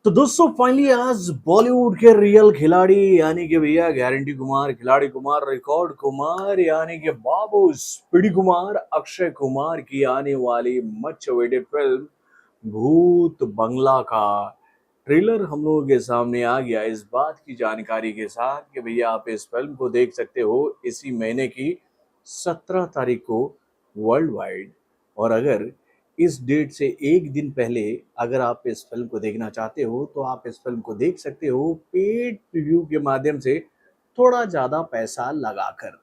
तो दोस्तों फाइनली आज बॉलीवुड के रियल खिलाड़ी यानी कि भैया गारंटी कुमार, खिलाड़ी कुमार, रिकॉर्ड कुमार यानी कि बाबू स्पीडी कुमार, अक्षय कुमार की आने वाली मच अवेटेड फिल्म भूत बंगला का ट्रेलर हम लोगों के सामने आ गया इस बात की जानकारी के साथ कि भैया आप इस फिल्म को देख सकते हो इसी महीने की 17 तारीख को वर्ल्ड वाइड। और अगर इस डेट से एक दिन पहले अगर आप इस फिल्म को देखना चाहते हो तो आप इस फिल्म को देख सकते हो पेड प्रीव्यू के माध्यम से थोड़ा ज़्यादा पैसा लगाकर।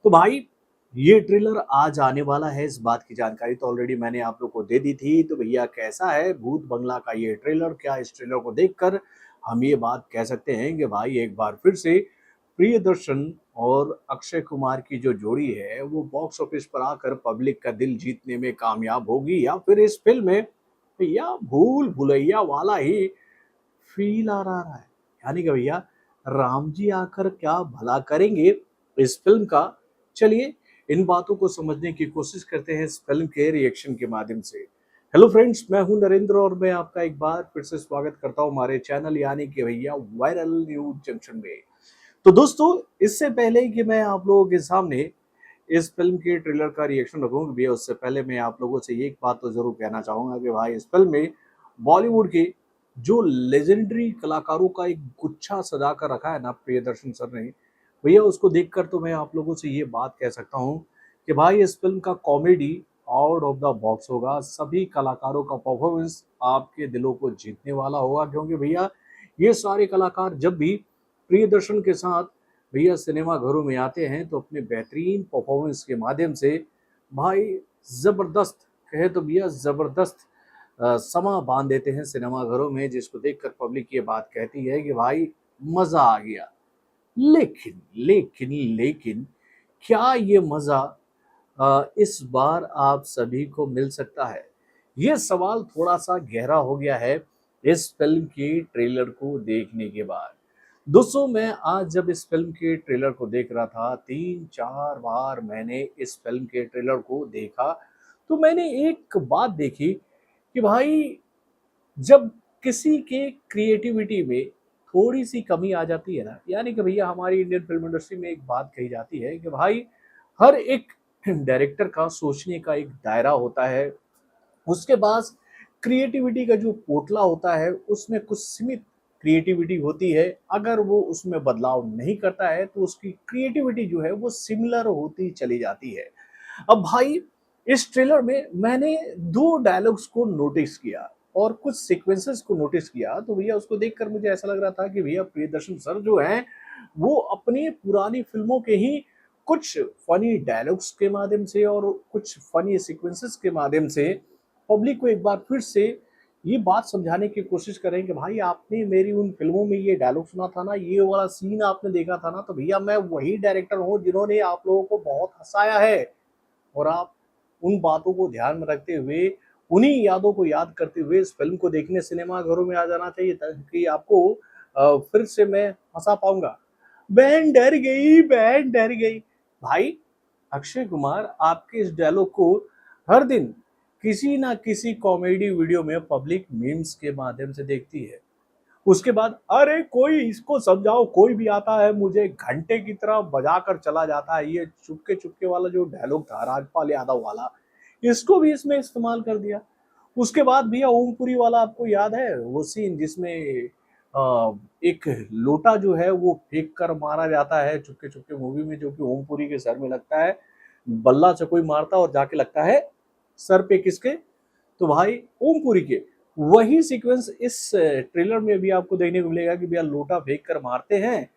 तो भाई ये ट्रेलर आज आने वाला है, इस बात की जानकारी तो ऑलरेडी मैंने आप लोग को दे दी थी। तो भैया कैसा है भूत बंगला का ये ट्रेलर, क्या इस ट्रेलर को देखकर हम ये बात कह सकते हैं कि भाई एक बार फिर से प्रियदर्शन और अक्षय कुमार की जो जोड़ी है वो बॉक्स ऑफिस पर आकर पब्लिक का दिल जीतने में कामयाब होगी, या फिर इस फिल्म में भैया भूल भुलैया वाला ही फील आ रहा है। यानी कि भैया राम जी आकर क्या भला करेंगे इस फिल्म का। चलिए इन बातों को समझने की कोशिश करते हैं इस फिल्म के रिएक्शन के माध्यम से। हेलो फ्रेंड्स, मैं हूं नरेंद्र और मैं आपका एक बार फिर से स्वागत करता हूं हमारे चैनल यानी कि भैया वायरल न्यूज जंक्शन में। तो दोस्तों इससे पहले कि मैं आप लोगों के सामने इस फिल्म के ट्रेलर का रिएक्शन रखूं भैया, उससे पहले मैं आप लोगों से एक बात तो जरूर कहना चाहूंगा कि भाई इस फिल्म में बॉलीवुड के जो लेजेंडरी कलाकारों का एक गुच्छा सजा कर रखा है ना प्रियदर्शन सर ने, भैया उसको देखकर तो मैं आप लोगों से ये बात कह सकता हूँ कि भाई इस फिल्म का comedy out of the box होगा। सभी कलाकारों का परफॉर्मेंस आपके दिलों को जीतने वाला होगा, क्योंकि भैया ये सारे कलाकार जब भी प्रियदर्शन के साथ भैया सिनेमा घरों में आते हैं तो अपने बेहतरीन परफॉर्मेंस के माध्यम से भाई जबरदस्त, कहे तो भैया जबरदस्त समा बांध देते हैं सिनेमा घरों में, जिसको देखकर पब्लिक ये बात कहती है कि भाई मजा आ गया। लेकिन लेकिन लेकिन क्या ये मजा इस बार आप सभी को मिल सकता है? ये सवाल थोड़ा सा गहरा हो गया है इस फिल्म के ट्रेलर को देखने के बाद। दोस्तों मैं आज जब इस फिल्म के ट्रेलर को देख रहा था, 3-4 बार मैंने इस फिल्म के ट्रेलर को देखा, तो मैंने एक बात देखी कि भाई जब किसी के क्रिएटिविटी में थोड़ी सी कमी आ जाती है ना, यानी कि भैया हमारी इंडियन फिल्म इंडस्ट्री में एक बात कही जाती है कि भाई हर एक डायरेक्टर का सोचने का एक दायरा होता है, उसके पास क्रिएटिविटी का जो पोटला होता है उसमें कुछ सीमित क्रिएटिविटी होती है। अगर वो उसमें बदलाव नहीं करता है तो उसकी क्रिएटिविटी जो है वो सिमिलर होती चली जाती है। अब भाई इस ट्रेलर में मैंने दो डायलॉग्स को नोटिस किया और कुछ सीक्वेंसेस को नोटिस किया, तो भैया उसको देखकर मुझे ऐसा लग रहा था कि भैया प्रियदर्शन सर जो हैं वो अपनी पुरानी फिल्मों के ही कुछ फनी डायलॉग्स के माध्यम से और कुछ फनी सीक्वेंसेस के माध्यम से पब्लिक को एक बार फिर से ये बात समझाने की कोशिश करें कि भाई आपने मेरी उन फिल्मों में ये डायलॉग सुना था ना, ये वाला सीन आपने देखा था ना, तो भैया मैं वही डायरेक्टर हूँ जिन्होंने आप लोगों को बहुत हंसाया है। और आप उन बातों को ध्यान में रखते हुए, उन्हीं यादों को याद करते हुए इस फिल्म को देखने सिनेमा घरों में आ जाना चाहिए ताकि आपको फिर से मैं हंसा पाऊंगा। बहन डर गई, बहन डर गई। भाई अक्षय कुमार आपके इस डायलॉग को हर दिन किसी ना किसी कॉमेडी वीडियो में पब्लिक मीम्स के माध्यम से देखती है। उसके बाद अरे कोई इसको समझाओ, कोई भी आता है मुझे घंटे की तरह बजा कर चला जाता है। ये चुपके चुपके वाला जो डायलॉग था राजपाल यादव वाला, इसको भी इसमें इस्तेमाल कर दिया। उसके बाद भैया ओमपुरी वाला आपको याद है वो सीन जिसमें एक लोटा जो है वो फेंक कर मारा जाता है चुपके चुपके मूवी में, जो कि ओमपुरी के सर में लगता है, बल्ला से कोई मारता और जाके लगता है सर पे किसके, तो भाई ओमपुरी के। वही सीक्वेंस इस ट्रेलर में भी आपको देखने को मिलेगा कि भैया लोटा फेंक कर मारते हैं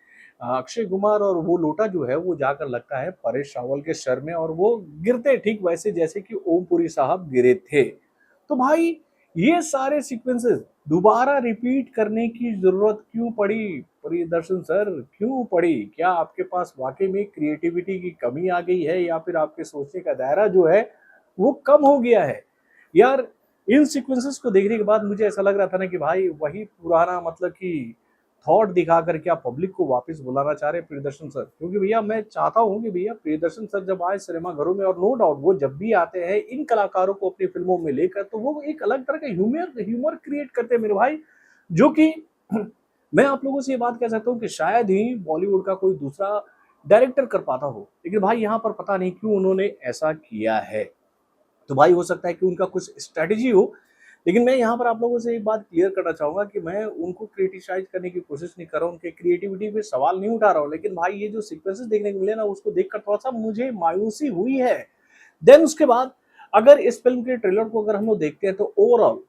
अक्षय कुमार, और वो लोटा जो है वो जाकर लगता है परेश रावल के सर में और वो गिरते ठीक वैसे जैसे कि ओमपुरी साहब गिरे थे। तो भाई ये सारे सीक्वेंसेस दोबारा रिपीट करने की जरूरत क्यों पड़ी प्रियदर्शन सर, क्यों पड़ी? क्या आपके पास वाकई में क्रिएटिविटी की कमी आ गई है या फिर आपके सोचने का दायरा जो है वो कम हो गया है? यार इन सीक्वेंसेस को देखने के बाद मुझे ऐसा लग रहा था ना कि भाई वही पुराना मतलब कि थॉट दिखा कर क्या पब्लिक को वापस बुलाना चाह रहे प्रियदर्शन सर, क्योंकि भैया मैं चाहता हूं कि भैया प्रियदर्शन सर जब आए सिनेमा घरों में, और नो डाउट वो जब भी आते हैं इन कलाकारों को अपनी फिल्मों में लेकर, तो वो एक अलग तरह का ह्यूमर ह्यूमर क्रिएट करते हैं मेरे भाई। जो कि मैं आप लोगों से ये बात कह सकता हूँ कि शायद ही बॉलीवुड का कोई दूसरा डायरेक्टर कर पाता हो, लेकिन भाई यहाँ पर पता नहीं क्यों उन्होंने ऐसा किया है। तो भाई हो सकता है कि उनका कुछ स्ट्रैटेजी हो, लेकिन मैं यहाँ पर आप लोगों से एक बात क्लियर करना चाहूँगा कि मैं उनको क्रिटिसाइज़ करने की कोशिश नहीं कर रहा हूँ, उनके क्रिएटिविटी पे सवाल नहीं उठा रहा हूँ, लेकिन भाई ये जो सीक्वेंसेस देखने को मिले ना, उसको देखकर थोड़ा-सा मुझे मायूसी हुई है। देन उसके बाद अगर इस फ़िल्म के ट्रेलर को अगर हम लोग देखते हैं तो ओवरऑल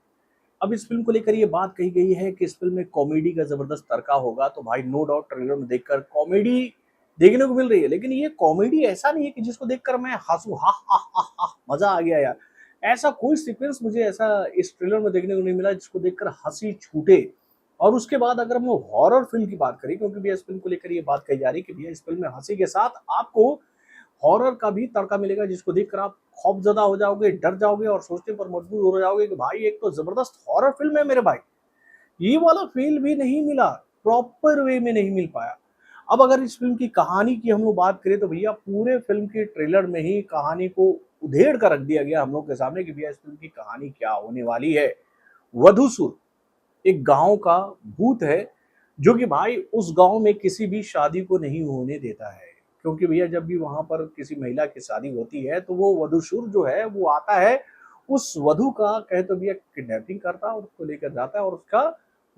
अब इस फ़िल्म को लेकर ये बात कही गई है कि इस फ़िल्म में कॉमेडी का ज़बरदस्त तड़का होगा, तो भाई नो डाउट ट्रेलर में देखकर कॉमेडी देखने को मिल रही है, लेकिन ये कॉमेडी ऐसा नहीं है कि जिसको देखकर मैं हँसूँ, हा, हा, हा, हा, मज़ा आ गया यार। ऐसा कोई सीक्वेंस मुझे ऐसा इस ट्रेलर में देखने को नहीं मिला जिसको देखकर हँसी छूटे। और उसके बाद अगर हम लोग हॉरर फ़िल्म की बात करें, क्योंकि भैया इस फ़िल्म को लेकर ये बात कही जा रही है कि भैया इस फ़िल्म में हँसी के साथ आपको हॉरर का भी तड़का मिलेगा, जिसको देखकर आप खौफज़दा हो जाओगे, डर जाओगे और सोचने पर मजबूर हो जाओगे कि भाई एक तो ज़बरदस्त हॉरर फ़िल्म है मेरे भाई। ये वाला फ़ील भी नहीं मिला, प्रॉपर वे में नहीं मिल पाया। अब अगर इस फ़िल्म की कहानी की हम लोग बात करें तो भैया पूरे फ़िल्म के ट्रेलर में ही कहानी को उधेड़ कर रख दिया गया हम लोग के सामने कि भैया इस फ़िल्म की कहानी क्या होने वाली है। वधूसुर एक गाँव का भूत है, जो कि भाई उस गाँव में किसी भी शादी को नहीं होने देता है। क्योंकि भैया जब भी वहाँ पर किसी महिला की शादी होती है, तो वो वधूसुर जो है वो आता है, उस वधू का कहे तो भैया किडनैपिंग करता है और उसको लेकर जाता है और उसका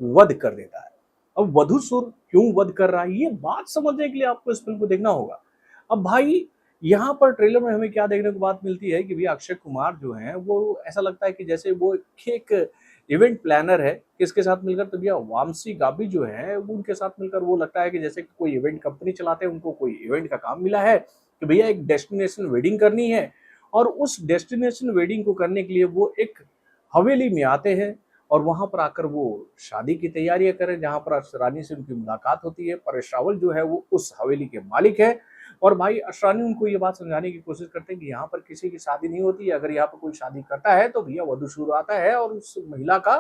वध कर देता है। अब वधूसुर क्यों वध कर रहा है, ये बात समझने के लिए आपको इस फ़िल्म को देखना होगा। अब भाई यहाँ पर ट्रेलर में हमें क्या देखने को बात मिलती है कि भैया अक्षय कुमार जो हैं, वो ऐसा लगता है कि जैसे वो एक इवेंट प्लानर है, किसके साथ मिलकर तो भैया वामसी गाबी जो है वो उनके साथ मिलकर वो लगता है कि जैसे कोई इवेंट कंपनी चलाते हैं, उनको कोई इवेंट का काम मिला है कि भैया एक डेस्टिनेशन वेडिंग करनी है और उस डेस्टिनेशन वेडिंग को करने के लिए वो एक हवेली में आते हैं और वहाँ पर आकर वो शादी की तैयारियां करें, जहाँ पर रानी से उनकी मुलाकात होती है। परेश रावल जो है वो उस हवेली के मालिक है और भाई असरानी उनको ये बात समझाने की कोशिश करते हैं कि यहाँ पर किसी की शादी नहीं होती है, अगर यहाँ पर कोई शादी करता है तो भैया वधूसुर आता है और उस महिला का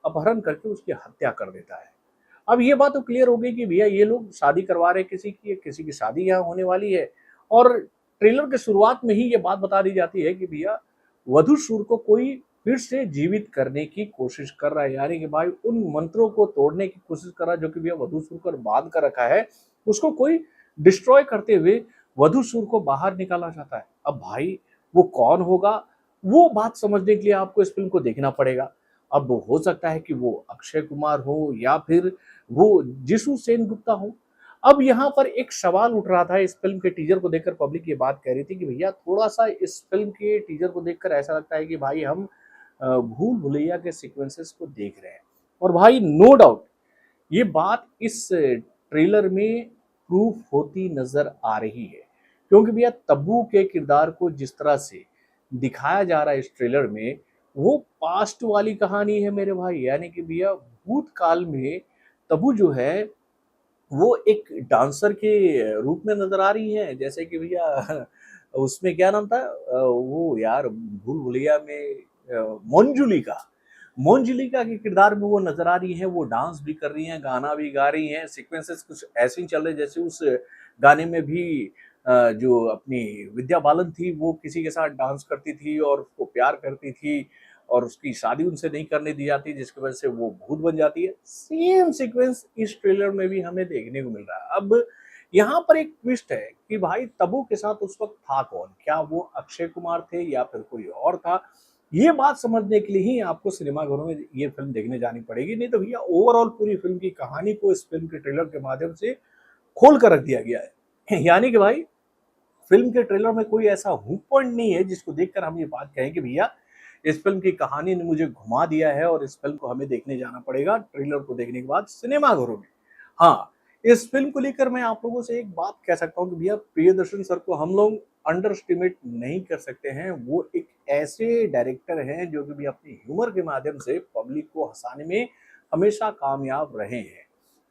अपहरण करके उसकी हत्या कर देता है। अब ये बात तो क्लियर हो गई कि भैया ये लोग शादी करवा रहे हैं किसी की शादी यहाँ होने वाली है और ट्रेलर के शुरुआत में ही ये बात बता दी जाती है कि भैया वधूसुर को कोई फिर से जीवित करने की कोशिश कर रहा है, यानी कि भाई उन मंत्रों को तोड़ने की कोशिश कर रहा है जो कि भैया वधूसुर को बांध कर रखा है, उसको कोई डिस्ट्रॉय करते हुए वधूसुर को बाहर निकालना चाहता है। अब भाई वो कौन होगा, वो बात समझने के लिए आपको इस फ़िल्म को देखना पड़ेगा। अब हो सकता है कि वो अक्षय कुमार हो या फिर वो जिशु सेनगुप्ता हो। अब यहाँ पर एक सवाल उठ रहा था इस फ़िल्म के टीज़र को देखकर पब्लिक ये बात कह रही थी कि भैया थोड़ा-सा इस फ़िल्म के टीज़र को देखकर ऐसा लगता है कि भाई हम भूल-भुलैया के सीक्वेंसेस को देख रहे हैं। और भाई नो डाउट ये बात इस ट्रेलर में प्रूफ होती नज़र आ रही है। क्योंकि भैया तब्बू के किरदार को जिस तरह से दिखाया जा रहा है इस ट्रेलर में, वो पास्ट वाली कहानी है मेरे भाई। यानी कि भैया भूतकाल में तब्बू जो है वो एक डांसर के रूप में नज़र आ रही हैं। जैसे कि भैया उसमें क्या नाम था वो यार भूल-भुलैया में मंजुलिका। मंजुलिका के किरदार में वो नज़र आ रही हैं, वो डांस भी कर रही हैं, गाना भी गा रही हैं, सीक्वेंसेस कुछ ऐसे ही चल रहे हैं जैसे उस गाने में भी जो अपनी विद्या बालन थी वो किसी के साथ डांस करती थी और उसको प्यार करती थी और उसकी शादी उनसे नहीं करने दी जाती, जिसकी वजह से वो भूत बन जाती है। सेम सीक्वेंस इस ट्रेलर में भी हमें देखने को मिल रहा है। अब यहाँ पर एक ट्विस्ट है कि भाई तब्बू के साथ उस वक़्त था कौन? क्या वो अक्षय कुमार थे या फिर कोई और था? ये बात समझने के लिए ही आपको सिनेमाघरों में ये फ़िल्म देखने जानी पड़ेगी, नहीं तो भैया ओवरऑल पूरी फ़िल्म की कहानी को इस फ़िल्म के ट्रेलर के माध्यम से खोल कर रख दिया गया है। यानी कि भाई फ़िल्म के ट्रेलर में कोई ऐसा हुक पॉइंट नहीं है जिसको देखकर हम ये बात कहें कि भैया इस फ़िल्म की कहानी ने मुझे घुमा दिया है और इस फ़िल्म को हमें देखने जाना पड़ेगा ट्रेलर को देखने के बाद सिनेमाघरों में। हाँ, इस फ़िल्म को लेकर मैं आप लोगों से एक बात कह सकता हूँ कि भैया प्रियदर्शन सर को हम लोग अंडर एस्टिमेट नहीं कर सकते हैं। वो एक ऐसे डायरेक्टर हैं जो कि भी अपने ह्यूमर के माध्यम से पब्लिक को हँसाने में हमेशा कामयाब रहे हैं।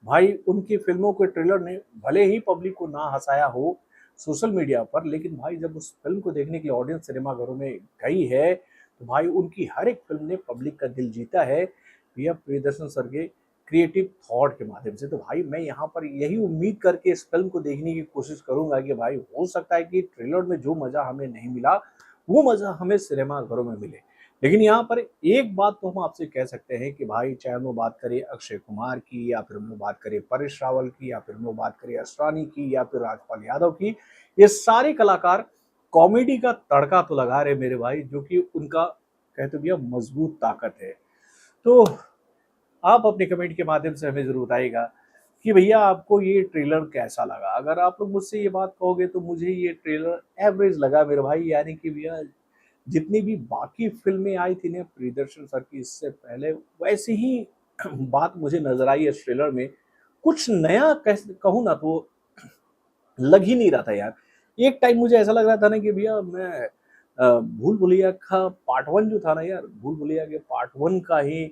भाई उनकी फ़िल्मों के ट्रेलर ने भले ही पब्लिक को ना हँसाया हो सोशल मीडिया पर, लेकिन भाई जब उस फ़िल्म को देखने के लिए ऑडियंस सिनेमाघरों में गई है, तो भाई उनकी हर एक फ़िल्म ने पब्लिक का दिल जीता है, भैया प्रियदर्शन सर के क्रिएटिव थॉट के माध्यम से। तो भाई मैं यहाँ पर यही उम्मीद करके इस फ़िल्म को देखने की कोशिश करूँगा कि भाई हो सकता है कि ट्रेलर में जो मज़ा हमें नहीं मिला, वो मज़ा हमें सिनेमाघरों में मिले। लेकिन यहाँ पर एक बात तो हम आपसे कह सकते हैं कि भाई चाहे वो बात करें अक्षय कुमार की, या फिर वो बात करें परेश रावल की, या फिर वो बात करें असरानी की, या फिर राजपाल यादव की, ये सारे कलाकार कॉमेडी का तड़का तो लगा रहे मेरे भाई, जो कि उनका कहते भैया मजबूत ताकत है। तो आप अपने कमेंट के माध्यम से हमें ज़रूर बताइएगा कि भैया आपको ये ट्रेलर कैसा लगा। अगर आप लोग मुझसे ये बात कहोगे तो मुझे ये ट्रेलर एवरेज लगा मेरे भाई, यानी कि भैया जितनी भी बाकी फ़िल्में आई थी ना प्रियदर्शन सर की इससे पहले, वैसी ही बात मुझे नज़र आई इस ट्रेलर में। कुछ नया कहूँ ना तो लग ही नहीं रहा था यार। एक टाइम मुझे ऐसा लग रहा था ना कि भैया मैं भूल भुलैया का पार्ट 1 जो था ना यार, भूल भुलैया के पार्ट 1 का ही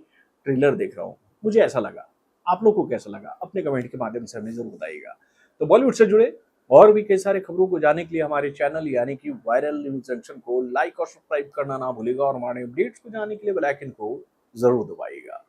ट्रेलर देख रहा हूँ। मुझे ऐसा लगा। आप लोग को कैसा लगा? अपने कमेंट के माध्यम से हमें ज़रूर बताइएगा। तो बॉलीवुड से जुड़े और भी कई सारे खबरों को जानने के लिए हमारे चैनल यानी कि वायरल न्यूज़ जंक्शन को लाइक और सब्सक्राइब करना ना भूलिएगा, और हमारे अपडेट्स को जानने के लिए बेल आइकन को ज़रूर दबाइएगा।